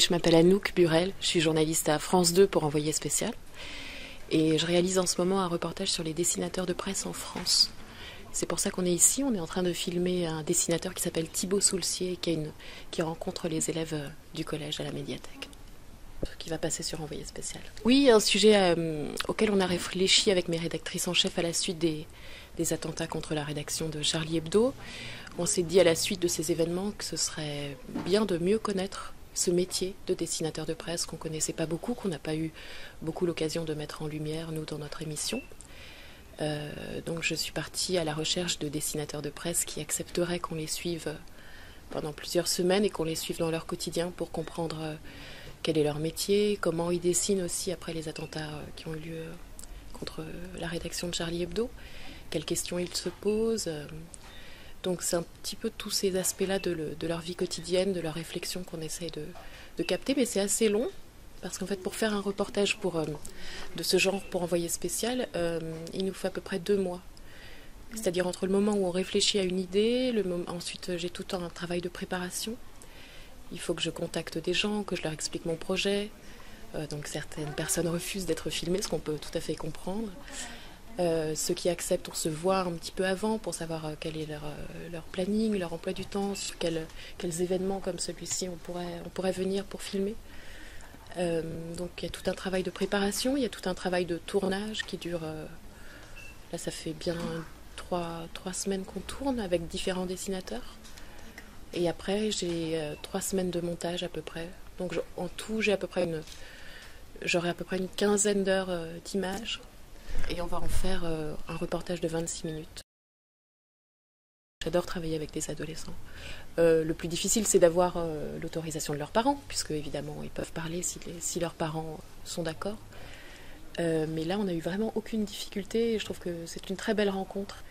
Oui, je m'appelle Anouk Burel, je suis journaliste à France 2 pour Envoyé spécial. Et je réalise en ce moment un reportage sur les dessinateurs de presse en France. C'est pour ça qu'on est ici, on est en train de filmer un dessinateur qui s'appelle Thibaut Soulcier, qui rencontre les élèves du collège à la médiathèque, qui va passer sur Envoyé spécial. Oui, un sujet auquel on a réfléchi avec mes rédactrices en chef à la suite des attentats contre la rédaction de Charlie Hebdo. On s'est dit à la suite de ces événements que ce serait bien de mieux connaître ce métier de dessinateur de presse qu'on ne connaissait pas beaucoup, qu'on n'a pas eu beaucoup l'occasion de mettre en lumière, nous, dans notre émission. Donc je suis partie à la recherche de dessinateurs de presse qui accepteraient qu'on les suive pendant plusieurs semaines et qu'on les suive dans leur quotidien pour comprendre quel est leur métier, comment ils dessinent aussi après les attentats qui ont eu lieu contre la rédaction de Charlie Hebdo, quelles questions ils se posent. Donc c'est un petit peu tous ces aspects-là de leur vie quotidienne, de leur réflexion qu'on essaie de capter, mais c'est assez long, parce qu'en fait pour faire un reportage de ce genre pour Envoyé spécial, il nous faut à peu près 2 mois. C'est-à-dire entre le moment où on réfléchit à une idée, ensuite j'ai tout un travail de préparation. Il faut que je contacte des gens, que je leur explique mon projet. Donc certaines personnes refusent d'être filmées, ce qu'on peut tout à fait comprendre. Ceux qui acceptent, on se voit un petit peu avant pour savoir quel est leur planning, leur emploi du temps, sur quels événements comme celui-ci on pourrait venir pour filmer. Donc il y a tout un travail de préparation, il y a tout un travail de tournage qui dure, là ça fait bien 3 semaines qu'on tourne avec différents dessinateurs. Et après j'ai 3 semaines de montage à peu près. Donc en tout j'aurai à peu près une quinzaine d'heures d'images. Et on va en faire un reportage de 26 minutes. J'adore travailler avec des adolescents. Le plus difficile, c'est d'avoir l'autorisation de leurs parents, puisque évidemment, ils peuvent parler si leurs parents sont d'accord. Mais là, on n'a eu vraiment aucune difficulté, et je trouve que c'est une très belle rencontre.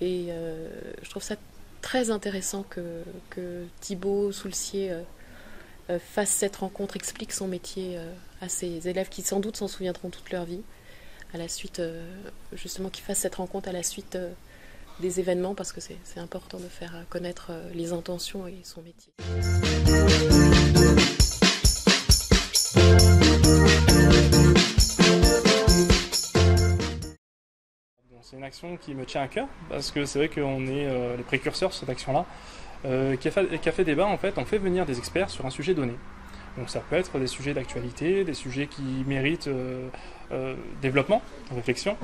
Et je trouve ça très intéressant que Thibaut Soulcier fasse cette rencontre, explique son métier à ses élèves qui sans doute s'en souviendront toute leur vie. À la suite, justement, qu'il fasse cette rencontre à la suite des événements, parce que c'est important de faire connaître les intentions et son métier. C'est une action qui me tient à cœur, parce que c'est vrai qu'on est les précurseurs sur cette action-là. Café Débat, en fait, on fait venir des experts sur un sujet donné. Donc ça peut être des sujets d'actualité, des sujets qui méritent développement, réflexion.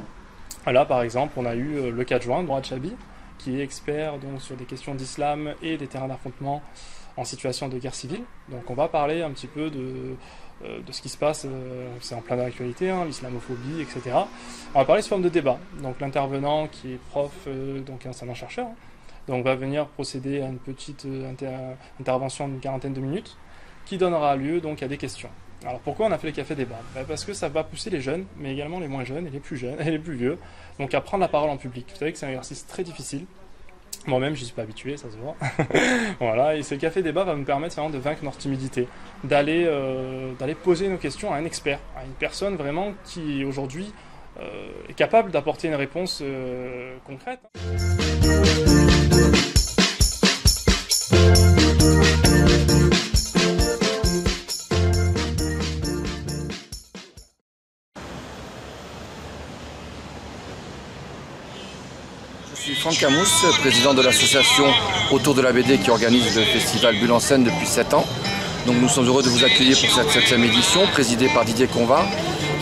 Là, par exemple, on a eu le 4 juin, Mourad Chabi, qui est expert donc, sur des questions d'islam et des terrains d'affrontement en situation de guerre civile. Donc on va parler un petit peu de ce qui se passe, c'est en plein d'actualité, hein, l'islamophobie, etc. On va parler sous forme de débat. Donc l'intervenant qui est prof, donc un enseignant-chercheur, donc va venir procéder à une petite intervention d'une quarantaine de minutes, qui donnera lieu donc à des questions. Alors pourquoi on a fait les cafés débats ? Parce que ça va pousser les jeunes, mais également les moins jeunes et les plus jeunes et les plus vieux, donc à prendre la parole en public. Vous savez que c'est un exercice très difficile. Moi-même, j'y suis pas habitué, ça se voit. Voilà, et ce café débat va nous permettre vraiment de vaincre notre timidité, d'aller poser nos questions à un expert, à une personne vraiment qui aujourd'hui est capable d'apporter une réponse concrète. Je suis Franck Camous, président de l'association Autour de la BD qui organise le festival Bulle en scène depuis 7 ans. Donc nous sommes heureux de vous accueillir pour cette 7e édition, présidée par Didier Convat,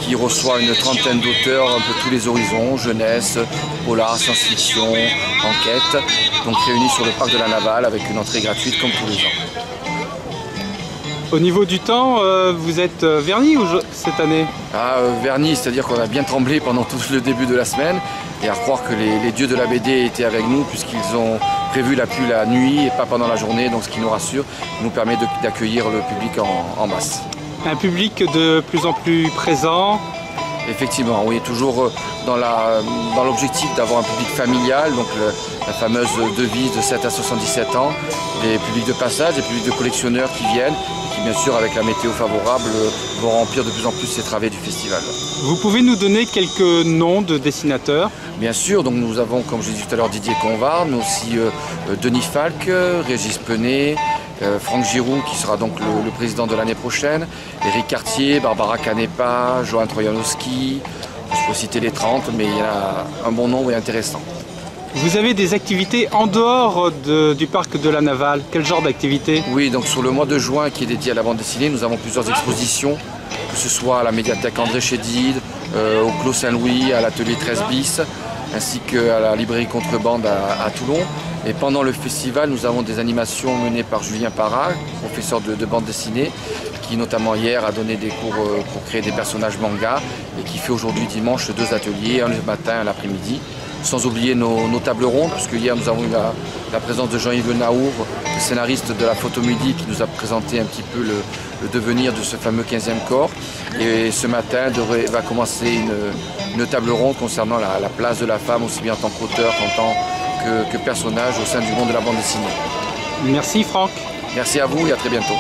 qui reçoit une trentaine d'auteurs un peu tous les horizons, jeunesse, polar, science-fiction, enquête, donc réunis sur le parc de la Navale avec une entrée gratuite comme tous les ans. Au niveau du temps, vous êtes vernis cette année ? Vernis, c'est-à-dire qu'on a bien tremblé pendant tout le début de la semaine. Et à croire que les dieux de la BD étaient avec nous puisqu'ils ont prévu la pluie la nuit et pas pendant la journée, donc ce qui nous rassure, nous permet d'accueillir le public en masse. Un public de plus en plus présent. Effectivement, oui, toujours dans l'objectif d'avoir un public familial, donc la fameuse devise de 7 à 77 ans, des publics de passage, des publics de collectionneurs qui viennent, qui bien sûr avec la météo favorable vont remplir de plus en plus ces travées du festival. Vous pouvez nous donner quelques noms de dessinateurs ? Bien sûr, donc nous avons, comme je l'ai dit tout à l'heure, Didier Convat, mais aussi Denis Falk, Régis Penet, Franck Giroux qui sera donc le président de l'année prochaine, Éric Cartier, Barbara Canepa, Johan Trojanowski, je peux citer les 30, mais il y en a un bon nombre et intéressant. Vous avez des activités en dehors du parc de la Navale. Quel genre d'activités? Oui, donc sur le mois de juin qui est dédié à la bande dessinée, nous avons plusieurs expositions, que ce soit à la médiathèque André Chédid, au Clos Saint-Louis, à l'atelier 13 bis, ainsi qu'à la librairie Contrebande à Toulon. Et pendant le festival, nous avons des animations menées par Julien Parra, professeur de bande dessinée, qui notamment hier a donné des cours pour créer des personnages manga et qui fait aujourd'hui dimanche 2 ateliers, un le matin et un l'après-midi. Sans oublier nos tables rondes, puisque hier nous avons eu la présence de Jean-Yves Naour, le scénariste de la Photomidi, qui nous a présenté un petit peu le devenir de ce fameux 15e corps. Et ce matin va commencer une table ronde concernant la place de la femme, aussi bien en tant qu'auteur qu'en tant que personnage au sein du monde de la bande dessinée. Merci Franck. Merci à vous et à très bientôt.